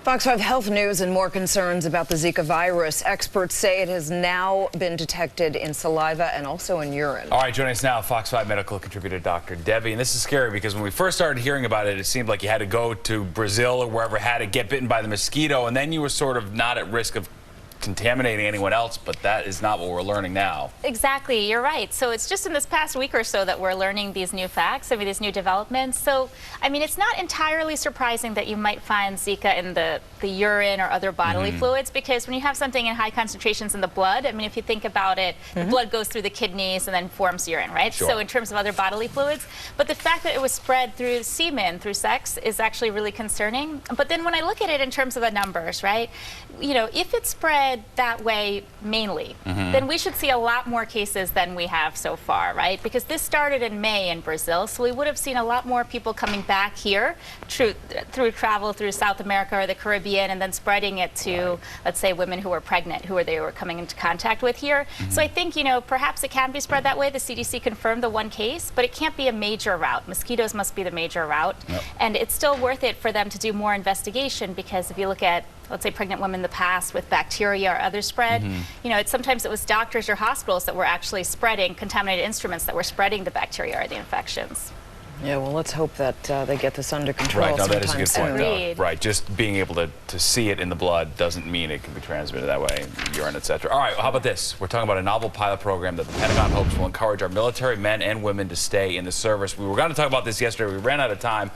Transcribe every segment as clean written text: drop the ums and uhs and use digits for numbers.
Fox 5 Health News and more concerns about the Zika virus. Experts say it has now been detected in saliva and also in urine. All right, joining us now, Fox 5 medical contributor Dr. Devi. And this is scary because when we first started hearing about it, it seemed like you had to go to Brazil or wherever, had to get bitten by the mosquito, and then you were sort of not at risk of contaminating anyone else, but that is not what we're learning now. Exactly, you're right. So it's just in this past week or so that we're learning these new facts, these new developments. So, it's not entirely surprising that you might find Zika in the urine or other bodily fluids, because when you have something in high concentrations in the blood, if you think about it, the blood goes through the kidneys and then forms urine, right? Sure. So in terms of other bodily fluids, but the fact that it was spread through semen, through sex, is actually really concerning. But then when I look at it in terms of the numbers, right, if it's spread that way mainly, then we should see a lot more cases than we have so far, right? Because this started in May in Brazil, so we would have seen a lot more people coming back here through travel through South America or the Caribbean, and then spreading it to, let's say, women who were pregnant, they were coming into contact with here. So I think, perhaps it can be spread that way. The CDC confirmed the one case, but it can't be a major route. Mosquitoes must be the major route. Yep. And it's still worth it for them to do more investigation, because if you look at, let's say, pregnant women in the past with bacteria or other spread, sometimes it was doctors or hospitals that were actually spreading contaminated instruments that were spreading the bacteria or the infections. Yeah, well, let's hope that they get this under control. Right, no, that is a good point, Agreed. though. Right, just being able to see it in the blood doesn't mean it can be transmitted that way, urine, etc. All right, well, how about this? We're talking about a novel pilot program that the Pentagon hopes will encourage our military men and women to stay in the service. We were going to talk about this yesterday. We ran out of time.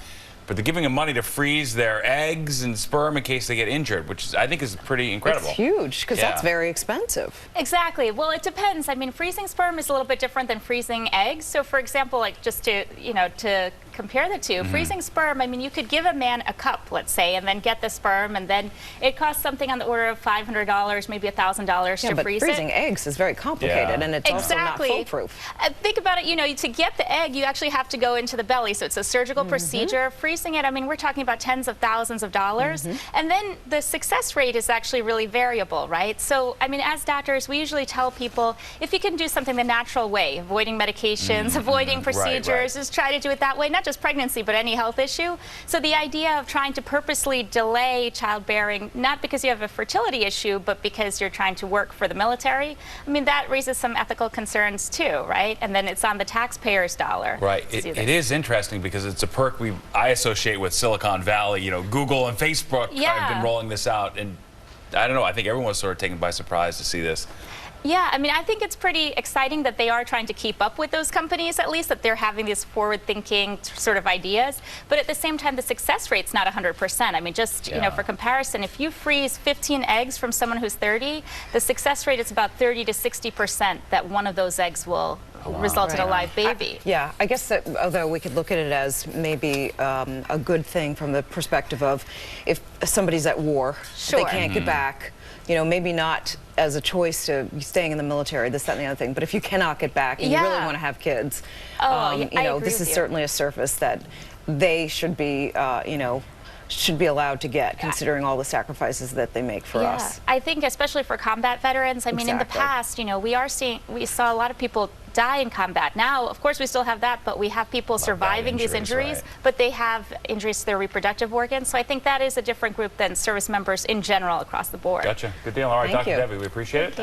But they're giving them money to freeze their eggs and sperm in case they get injured, which I think is pretty incredible. It's huge, because that's very expensive. Exactly. Well, it depends. Freezing sperm is a little bit different than freezing eggs. So, for example, just to compare the two, freezing sperm, you could give a man a cup, let's say, and then get the sperm, and then it costs something on the order of $500, maybe $1,000 to freeze it. Freezing eggs is very complicated, and it's also not foolproof. Think about it, to get the egg, you actually have to go into the belly, so it's a surgical procedure. Freezing it, we're talking about tens of thousands of dollars, and then the success rate is actually really variable, right? So, as doctors, we usually tell people, if you can do something the natural way, avoiding medications, avoiding procedures, just try to do it that way, not just pregnancy, but any health issue. So the idea of trying to purposely delay childbearing, not because you have a fertility issue, but because you're trying to work for the military, that raises some ethical concerns too, right? And then it's on the taxpayer's dollar. Right. It is interesting because it's a perk I associate with Silicon Valley. Google and Facebook have been rolling this out, and I don't know, I think everyone's sort of taken by surprise to see this. Yeah, I think it's pretty exciting that they are trying to keep up with those companies, at least, that they're having these forward-thinking sort of ideas. But at the same time, the success rate's not 100%. For comparison, if you freeze 15 eggs from someone who's 30, the success rate is about 30 to 60% that one of those eggs will result in a live baby. I guess that, although we could look at it as maybe a good thing from the perspective of if somebody's at war, they can't get back, maybe not as a choice to staying in the military, this, that, and the other thing. But if you cannot get back and you really want to have kids, this is certainly a service that they should be, should be allowed to get, considering all the sacrifices that they make for us. I think especially for combat veterans, in the past, we saw a lot of people die in combat. Now, of course, we still have that, but we have people surviving these injuries, but they have injuries to their reproductive organs. So I think that is a different group than service members in general across the board. Gotcha. Good deal. All right, Thank Dr. you. Devi, we appreciate it.